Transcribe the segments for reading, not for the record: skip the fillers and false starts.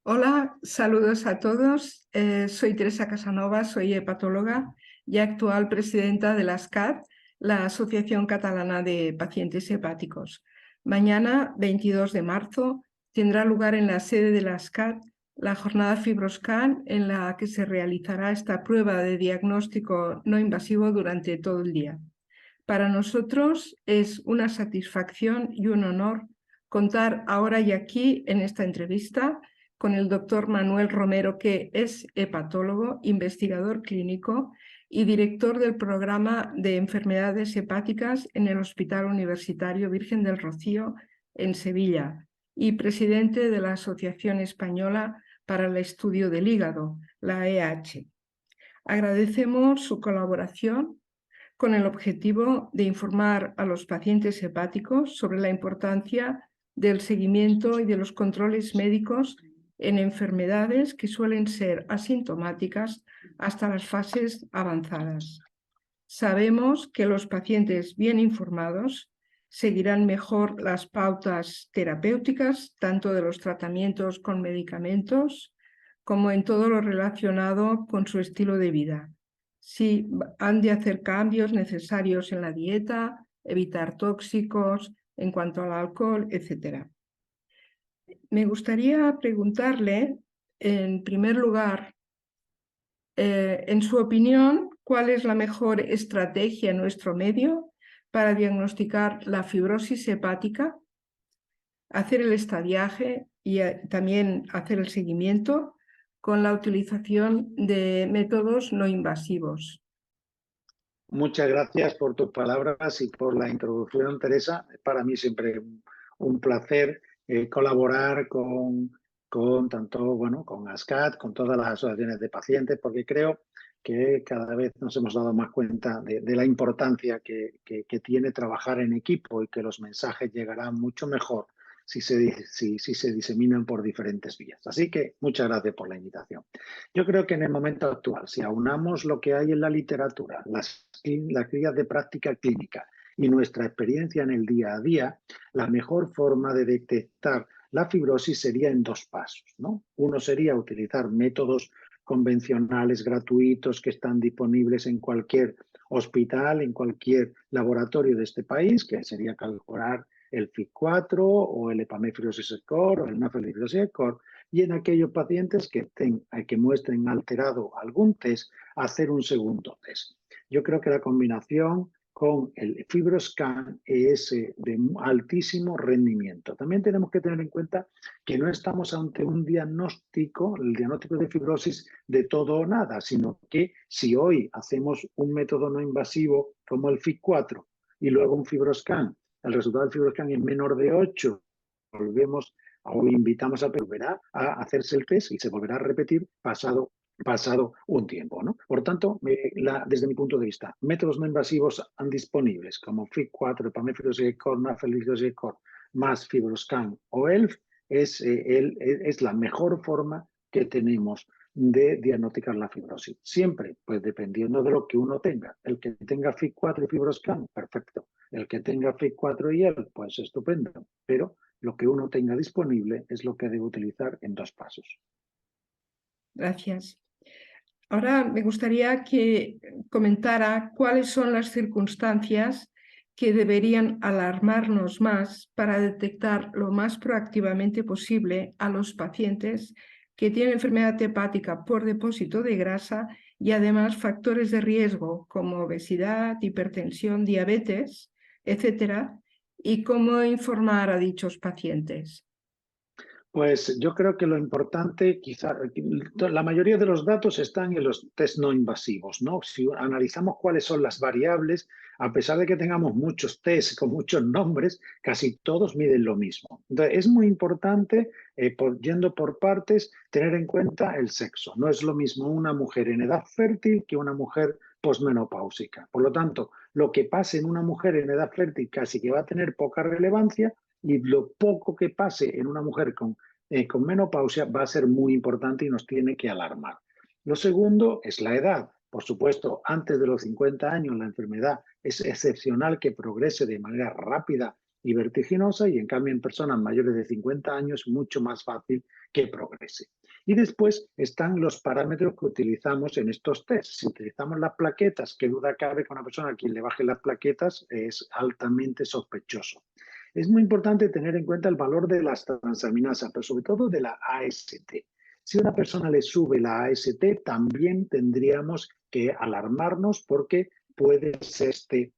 Hola, saludos a todos. Soy Teresa Casanova, soy hepatóloga y actual presidenta de la ASCAT, la Asociación Catalana de Pacientes Hepáticos. Mañana, 22 de marzo, tendrá lugar en la sede de la ASCAT la jornada FibroScan, en la que se realizará esta prueba de diagnóstico no invasivo durante todo el día. Para nosotros es una satisfacción y un honor contar ahora y aquí en esta entrevista con el doctor Manuel Romero, que es hepatólogo, investigador clínico y director del programa de enfermedades hepáticas en el Hospital Universitario Virgen del Rocío en Sevilla y presidente de la Asociación Española para el Estudio del Hígado, la EH. Agradecemos su colaboración con el objetivo de informar a los pacientes hepáticos sobre la importancia del seguimiento y de los controles médicos en enfermedades que suelen ser asintomáticas hasta las fases avanzadas. Sabemos que los pacientes bien informados seguirán mejor las pautas terapéuticas, tanto de los tratamientos con medicamentos como en todo lo relacionado con su estilo de vida. Si han de hacer cambios necesarios en la dieta, evitar tóxicos en cuanto al alcohol, etc. Me gustaría preguntarle, en primer lugar, en su opinión, ¿cuál es la mejor estrategia en nuestro medio para diagnosticar la fibrosis hepática, hacer el estadiaje y también hacer el seguimiento con la utilización de métodos no invasivos? Muchas gracias por tus palabras y por la introducción, Teresa. Para mí siempre un placer colaborar con tanto, bueno, con ASCAT, con todas las asociaciones de pacientes, porque creo que cada vez nos hemos dado más cuenta de la importancia que tiene trabajar en equipo y que los mensajes llegarán mucho mejor si se diseminan por diferentes vías. Así que muchas gracias por la invitación. Yo creo que en el momento actual, si aunamos lo que hay en la literatura, las guías de práctica clínica y nuestra experiencia en el día a día, la mejor forma de detectar la fibrosis sería en dos pasos, ¿no? Uno sería utilizar métodos convencionales gratuitos que están disponibles en cualquier hospital, en cualquier laboratorio de este país, que sería calcular el FIB-4 o el Epamefibrosis Score o el NAFLD Fibrosis Score, y en aquellos pacientes que muestren alterado algún test, hacer un segundo test. Yo creo que la combinación con el FibroScan es de altísimo rendimiento. También tenemos que tener en cuenta que no estamos ante un diagnóstico, el diagnóstico de fibrosis de todo o nada, sino que si hoy hacemos un método no invasivo como el FIB-4 y luego un FibroScan, el resultado del FibroScan es menor de 8, volvemos o invitamos a volverá a hacerse el test y se volverá a repetir pasado un tiempo, ¿no? Por tanto, desde mi punto de vista, métodos no invasivos disponibles como FIB-4, Epamefibrosis Score, NAFLD Score, más FibroScan o ELF es la mejor forma que tenemos de diagnosticar la fibrosis. Siempre, pues dependiendo de lo que uno tenga. El que tenga FIB-4 y FibroScan, perfecto. El que tenga FIB-4 y ELF, pues estupendo. Pero lo que uno tenga disponible es lo que debe utilizar en dos pasos. Gracias. Ahora me gustaría que comentara cuáles son las circunstancias que deberían alarmarnos más para detectar lo más proactivamente posible a los pacientes que tienen enfermedad hepática por depósito de grasa y además factores de riesgo como obesidad, hipertensión, diabetes, etcétera, y cómo informar a dichos pacientes. Pues yo creo que lo importante, quizá, la mayoría de los datos están en los test no invasivos, ¿no? Si analizamos cuáles son las variables, a pesar de que tengamos muchos test con muchos nombres, casi todos miden lo mismo. Entonces, es muy importante, yendo por partes, tener en cuenta el sexo. No es lo mismo una mujer en edad fértil que una mujer posmenopáusica. Por lo tanto, lo que pase en una mujer en edad fértil casi que va a tener poca relevancia, y lo poco que pase en una mujer con menopausia va a ser muy importante y nos tiene que alarmar. Lo segundo es la edad. Por supuesto, antes de los 50 años la enfermedad es excepcional que progrese de manera rápida y vertiginosa, y en cambio en personas mayores de 50 años es mucho más fácil que progrese. Y después están los parámetros que utilizamos en estos test. Si utilizamos las plaquetas, qué duda cabe que una persona a quien le baje las plaquetas es altamente sospechoso. Es muy importante tener en cuenta el valor de las transaminasas, pero sobre todo de la AST. Si a una persona le sube la AST, también tendríamos que alarmarnos porque puede ser que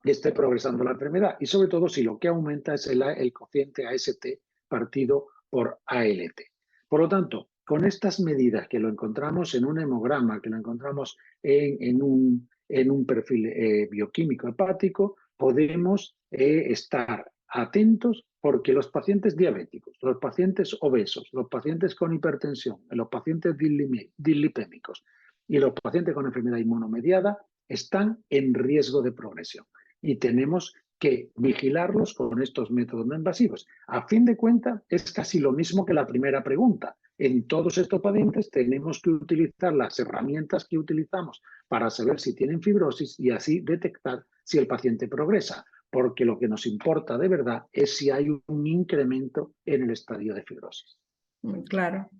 esté progresando la enfermedad, y sobre todo si lo que aumenta es el cociente AST partido por ALT. Por lo tanto, con estas medidas que lo encontramos en un hemograma, que lo encontramos en un perfil bioquímico hepático, podemos estar atentos porque los pacientes diabéticos, los pacientes obesos, los pacientes con hipertensión, los pacientes dislipémicos y los pacientes con enfermedad inmunomediada están en riesgo de progresión. Y tenemos que vigilarlos con estos métodos no invasivos. A fin de cuentas, es casi lo mismo que la primera pregunta. En todos estos pacientes tenemos que utilizar las herramientas que utilizamos para saber si tienen fibrosis y así detectar si el paciente progresa, porque lo que nos importa de verdad es si hay un incremento en el estadio de fibrosis. Claro.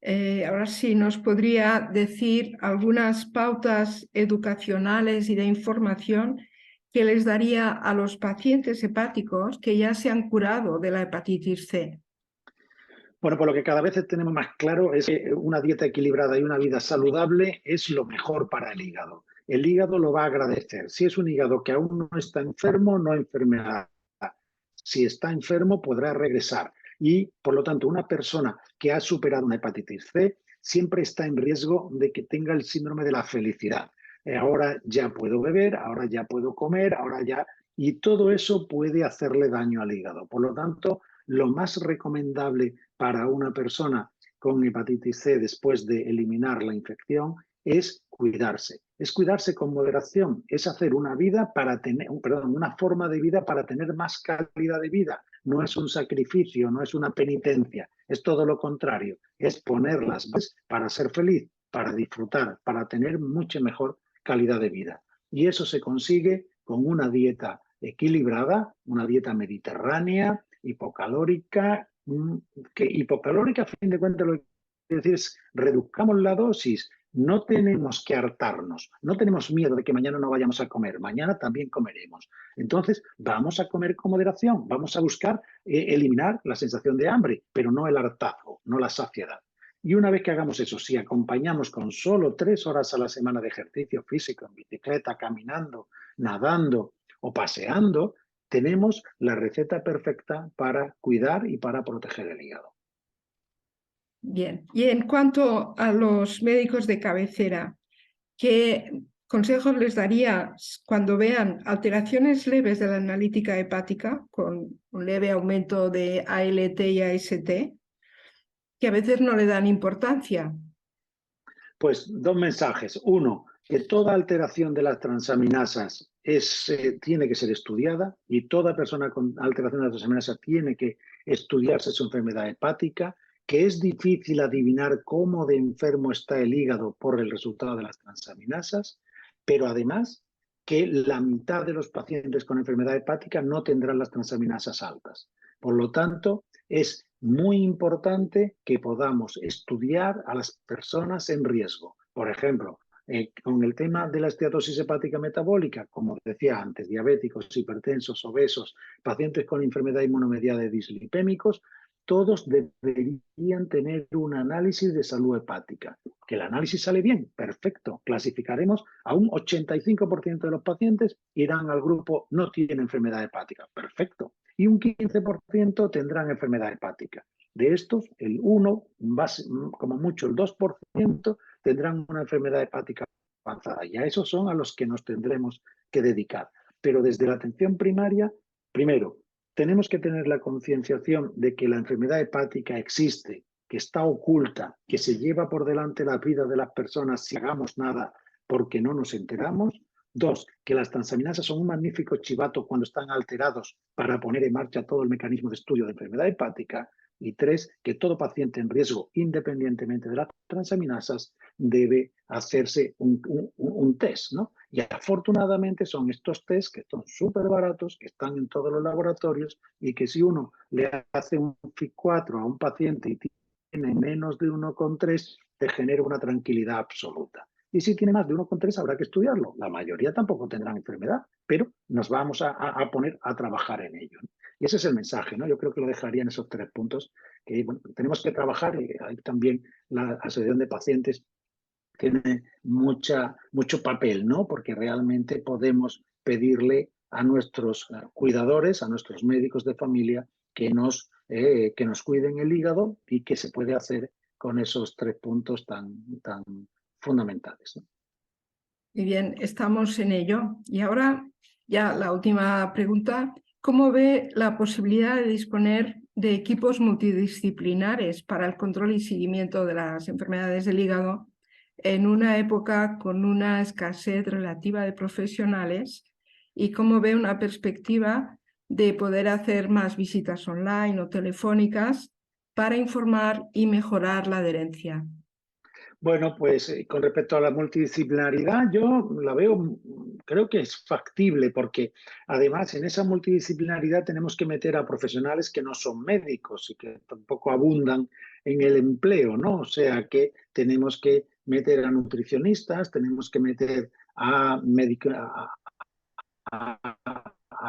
Ahora sí, ¿nos podría decir algunas pautas educacionales y de información que les daría a los pacientes hepáticos que ya se han curado de la hepatitis C? Bueno, por lo que cada vez tenemos más claro es que una dieta equilibrada y una vida saludable es lo mejor para el hígado. El hígado lo va a agradecer. Si es un hígado que aún no está enfermo, no enfermará. Si está enfermo, podrá regresar. Y, por lo tanto, una persona que ha superado una hepatitis C siempre está en riesgo de que tenga el síndrome de la felicidad. Ahora ya puedo beber, ahora ya puedo comer, ahora ya... Y todo eso puede hacerle daño al hígado. Por lo tanto, lo más recomendable para una persona con hepatitis C después de eliminar la infección es cuidarse con moderación, es hacer una vida para tener, perdón, una forma de vida para tener más calidad de vida. No es un sacrificio, no es una penitencia, es todo lo contrario, es poner las bases para ser feliz, para disfrutar, para tener mucha mejor calidad de vida. Y eso se consigue con una dieta equilibrada, una dieta mediterránea, hipocalórica, que hipocalórica a fin de cuentas lo que quiere decir es reduzcamos la dosis. No tenemos que hartarnos, no tenemos miedo de que mañana no vayamos a comer, mañana también comeremos. Entonces, vamos a comer con moderación, vamos a buscar eliminar la sensación de hambre, pero no el hartazgo, no la saciedad. Y una vez que hagamos eso, si acompañamos con solo 3 horas a la semana de ejercicio físico, en bicicleta, caminando, nadando o paseando, tenemos la receta perfecta para cuidar y para proteger el hígado. Bien. Y en cuanto a los médicos de cabecera, ¿qué consejos les darías cuando vean alteraciones leves de la analítica hepática con un leve aumento de ALT y AST, que a veces no le dan importancia? Pues 2 mensajes. Uno, que toda alteración de las transaminasas tiene que ser estudiada y toda persona con alteración de las transaminasas tiene que estudiarse su enfermedad hepática, que es difícil adivinar cómo de enfermo está el hígado por el resultado de las transaminasas, pero además que la mitad de los pacientes con enfermedad hepática no tendrán las transaminasas altas. Por lo tanto, es muy importante que podamos estudiar a las personas en riesgo. Por ejemplo, con el tema de la esteatosis hepática metabólica, como decía antes, diabéticos, hipertensos, obesos, pacientes con enfermedad inmunomediada y dislipémicos, todos deberían tener un análisis de salud hepática. Que el análisis sale bien, perfecto. Clasificaremos a un 85% de los pacientes irán al grupo no tiene enfermedad hepática, perfecto. Y un 15% tendrán enfermedad hepática. De estos, el 1, como mucho el 2%, tendrán una enfermedad hepática avanzada. Y a esos son a los que nos tendremos que dedicar. Pero desde la atención primaria, primero, tenemos que tener la concienciación de que la enfermedad hepática existe, que está oculta, que se lleva por delante la vida de las personas si hagamos nada porque no nos enteramos. 2, que las transaminasas son un magnífico chivato cuando están alterados para poner en marcha todo el mecanismo de estudio de enfermedad hepática. Y 3, que todo paciente en riesgo, independientemente de las transaminasas, debe hacerse un test, ¿no? Y afortunadamente son estos test que son súper baratos, que están en todos los laboratorios y que si uno le hace un FIB4 a un paciente y tiene menos de 1,3, te genera una tranquilidad absoluta. Y si tiene más de 1,3 habrá que estudiarlo. La mayoría tampoco tendrán enfermedad, pero nos vamos a poner a trabajar en ello. Y ese es el mensaje, ¿no? Yo creo que lo dejaría en esos 3 puntos, que bueno, tenemos que trabajar, y hay también la asociación de pacientes tiene mucho papel, ¿no? Porque realmente podemos pedirle a nuestros cuidadores, a nuestros médicos de familia, que nos cuiden el hígado y que se puede hacer con esos 3 puntos tan fundamentales, ¿no? Muy bien, estamos en ello. Y ahora ya la última pregunta. ¿Cómo ve la posibilidad de disponer de equipos multidisciplinares para el control y seguimiento de las enfermedades del hígado en una época con una escasez relativa de profesionales? ¿Y cómo ve una perspectiva de poder hacer más visitas online o telefónicas para informar y mejorar la adherencia? Bueno, pues con respecto a la multidisciplinaridad, yo la veo, creo que es factible, porque además en esa multidisciplinaridad tenemos que meter a profesionales que no son médicos y que tampoco abundan en el empleo, ¿no? O sea que tenemos que meter a nutricionistas, tenemos que meter a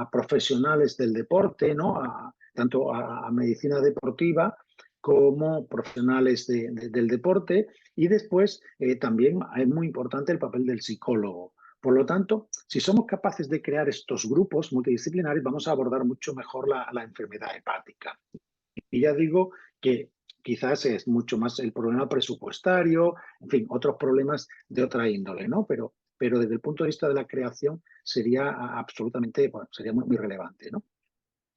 profesionales del deporte, ¿no? Tanto a medicina deportiva como profesionales del deporte, y después también es muy importante el papel del psicólogo. Por lo tanto, si somos capaces de crear estos grupos multidisciplinares, vamos a abordar mucho mejor la enfermedad hepática. Y ya digo que quizás es mucho más el problema presupuestario, en fin, otros problemas de otra índole, ¿no? Pero desde el punto de vista de la creación sería absolutamente, bueno, sería muy relevante, ¿no?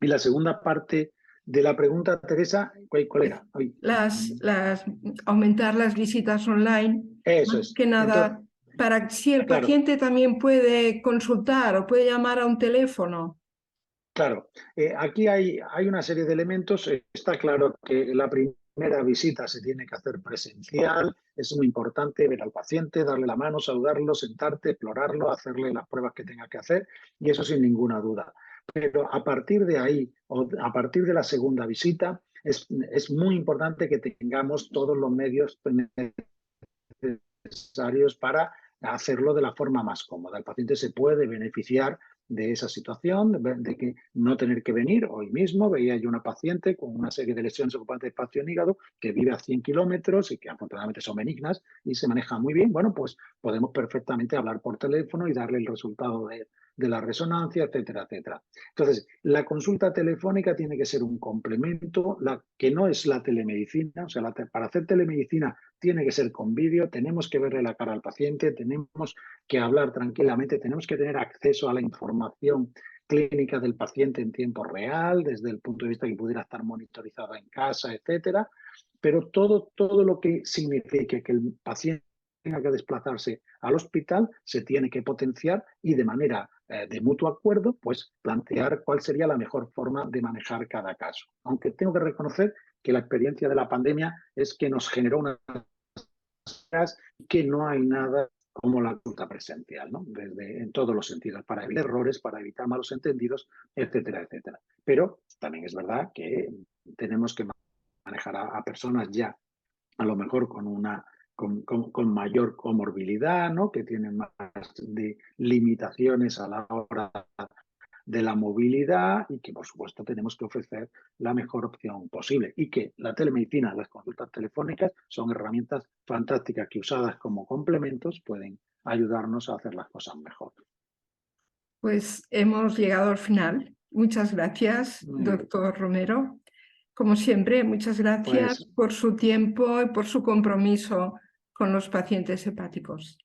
Y la segunda parte de la pregunta, Teresa, ¿cuál era? Aumentar las visitas online, Eso más es. que Entonces, nada, para si el claro, paciente también puede consultar o puede llamar a un teléfono. claro. Aquí hay una serie de elementos. Está claro que la primera visita se tiene que hacer presencial. Es muy importante ver al paciente, darle la mano, saludarlo, sentarte, explorarlo, hacerle las pruebas que tenga que hacer, y eso sin ninguna duda. Pero a partir de ahí, o a partir de la segunda visita, es muy importante que tengamos todos los medios necesarios para hacerlo de la forma más cómoda. El paciente se puede beneficiar de esa situación, de que no tener que venir. Hoy mismo veía yo una paciente con una serie de lesiones ocupantes de espacio en hígado que vive a 100 kilómetros y que afortunadamente son benignas y se maneja muy bien. Bueno, pues podemos perfectamente hablar por teléfono y darle el resultado de la resonancia, etcétera, etcétera. Entonces, la consulta telefónica tiene que ser un complemento, que no es la telemedicina. O sea, para hacer telemedicina tiene que ser con vídeo, tenemos que verle la cara al paciente, tenemos que hablar tranquilamente, tenemos que tener acceso a la información clínica del paciente en tiempo real, desde el punto de vista que pudiera estar monitorizada en casa, etcétera. Pero todo lo que signifique que el paciente tenga que desplazarse al hospital se tiene que potenciar y de manera de mutuo acuerdo, pues plantear cuál sería la mejor forma de manejar cada caso. Aunque tengo que reconocer que la experiencia de la pandemia es que nos generó una que no hay nada como la consulta presencial, ¿no? En todos los sentidos, para evitar errores, para evitar malos entendidos, etcétera, etcétera. Pero también es verdad que tenemos que manejar a personas ya, a lo mejor con mayor comorbilidad, ¿no? Que tienen más de limitaciones a la hora de la movilidad, y que por supuesto tenemos que ofrecer la mejor opción posible, y que la telemedicina, las consultas telefónicas son herramientas fantásticas que usadas como complementos pueden ayudarnos a hacer las cosas mejor. Pues hemos llegado al final. Muchas gracias, doctor Romero. Como siempre, muchas gracias por su tiempo y por su compromiso con los pacientes hepáticos.